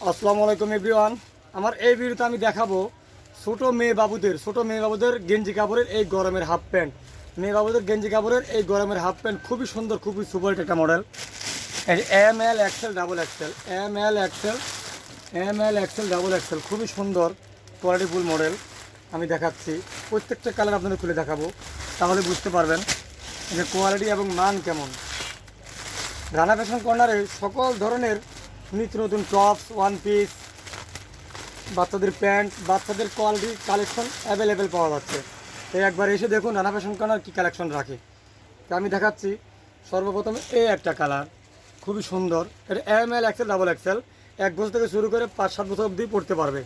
আসসালামু আলাইকুম এভরিওয়ান। আমার এই ভিডিওতে আমি দেখাবো ছোটো মেয়ে বাবুদের গেঞ্জি কাপড়ের এই গরমের হাফ প্যান্ট। মেয়ে বাবুদের গেঞ্জি কাপড়ের এই গরমের হাফ প্যান্ট খুবই সুন্দর, খুবই সুপার একটা model. M L XL double XL, M L XL double XL, খুবই সুন্দর কোয়ালিটিফুল মডেল। আমি দেখাচ্ছি, প্রত্যেকটা কালার আপনাদের খুলে দেখাবো, তাহলে বুঝতে পারবেন যে কোয়ালিটি এবং মান কেমন। রানা ফ্যাশন কর্নারে সকল ধরনের নিত্য নতুন টপস, ওয়ান পিস, বাচ্চাদের প্যান্ট, বাচ্চাদের কোয়ালিটি কালেকশন অ্যাভেলেবেল পাওয়া যাচ্ছে। তো একবার এসে দেখুন রানা ফ্যাশন কর্নার কী কালেকশন রাখে। তো আমি দেখাচ্ছি সর্বপ্রথমে এই একটা কালার, খুবই সুন্দর। এটা M L XL double XL, 1 বছর থেকে শুরু করে 5-7 বছর অবধি পড়তে পারবে।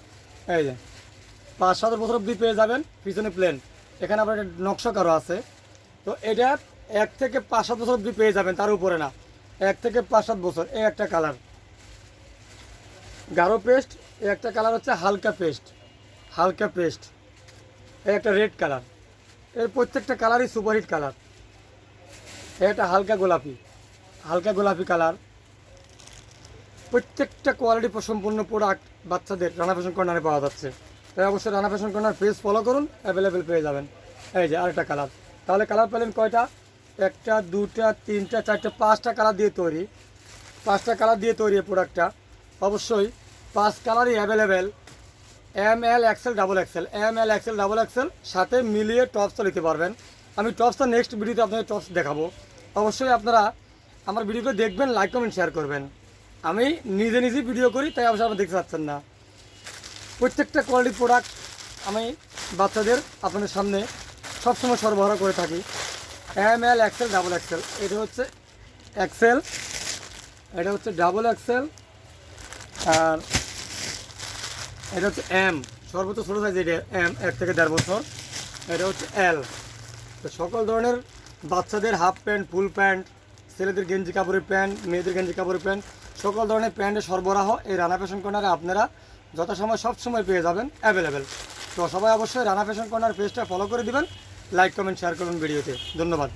এই যে 5-7 বছর অবধি পেয়ে যাবেন। পিছনে প্লেন, এখানে আবার একটা নকশা কারো আছে। তো এটা 1 থেকে 5-7 বছর অবধি পেয়ে যাবেন, তার উপরে না। 1 থেকে 5-7 বছর। এই একটা কালার গাঢ় পেস্ট, এই একটা কালার হচ্ছে হালকা পেস্ট, এই একটা রেড কালার। এর প্রত্যেকটা কালারই সুপারহিট কালার। এটা হালকা গোলাপি কালার। প্রত্যেকটা কোয়ালিটি সম্পূর্ণ প্রোডাক্ট বাচ্চাদের রানা ফ্যাশন কর্নারে পাওয়া যাচ্ছে। তাই অবশ্যই Rana fashion corner page follow করুন, অ্যাভেলেবেল পেয়ে যাবেন। এই যে আরেকটা কালার। তাহলে কালার পেলেন কয়টা? 1টা 2টা 3টা 4টা 5টা কালার দিয়ে তৈরি। 5টা কালার দিয়ে তৈরি এই প্রোডাক্টটা। অবশ্যই 5 কালারই available. M L XL double XL সাথে মিলিয়ে টপসও নিতে পারবেন। আমি টপসটা নেক্সট ভিডিওতে আপনাদের টপস দেখাবো। অবশ্যই আপনারা আমার ভিডিওকে দেখবেন, লাইক কমেন্ট শেয়ার করবেন। আমি নিজেই ভিডিও করি, তাই অবশ্যই আপনারা দেখতে পাচ্ছেন না। প্রত্যেকটা কোয়ালিটি প্রোডাক্ট আমি বাচ্চাদের আপনাদের সামনে সবসময় সরবরাহ করে থাকি। M L XL double XL, এটা হচ্ছে এক্সেল, এটা হচ্ছে ডাবল এক্সেল, আর এটা হচ্ছে এম। সর্বোচ্চ ছোটো সাইজ এটা এম, 1 থেকে 1.5 বছর। এটা হচ্ছে এল। তো সকল ধরনের বাচ্চাদের হাফ প্যান্ট, ফুল প্যান্ট, ছেলেদের গেঞ্জি কাপড়ের প্যান্ট, মেয়েদের গেঞ্জি কাপড়ের প্যান্ট, সকল ধরনের প্যান্টের সরবরাহ এই রানা ফ্যাশন কর্নারে আপনারা যথাসময় সবসময় পেয়ে যাবেন, অ্যাভেলেবেল। তো সবাই অবশ্যই রানা ফ্যাশন কর্নার পেজটা ফলো করে দিবেন, লাইক কমেন্ট শেয়ার করুন ভিডিওতে। ধন্যবাদ।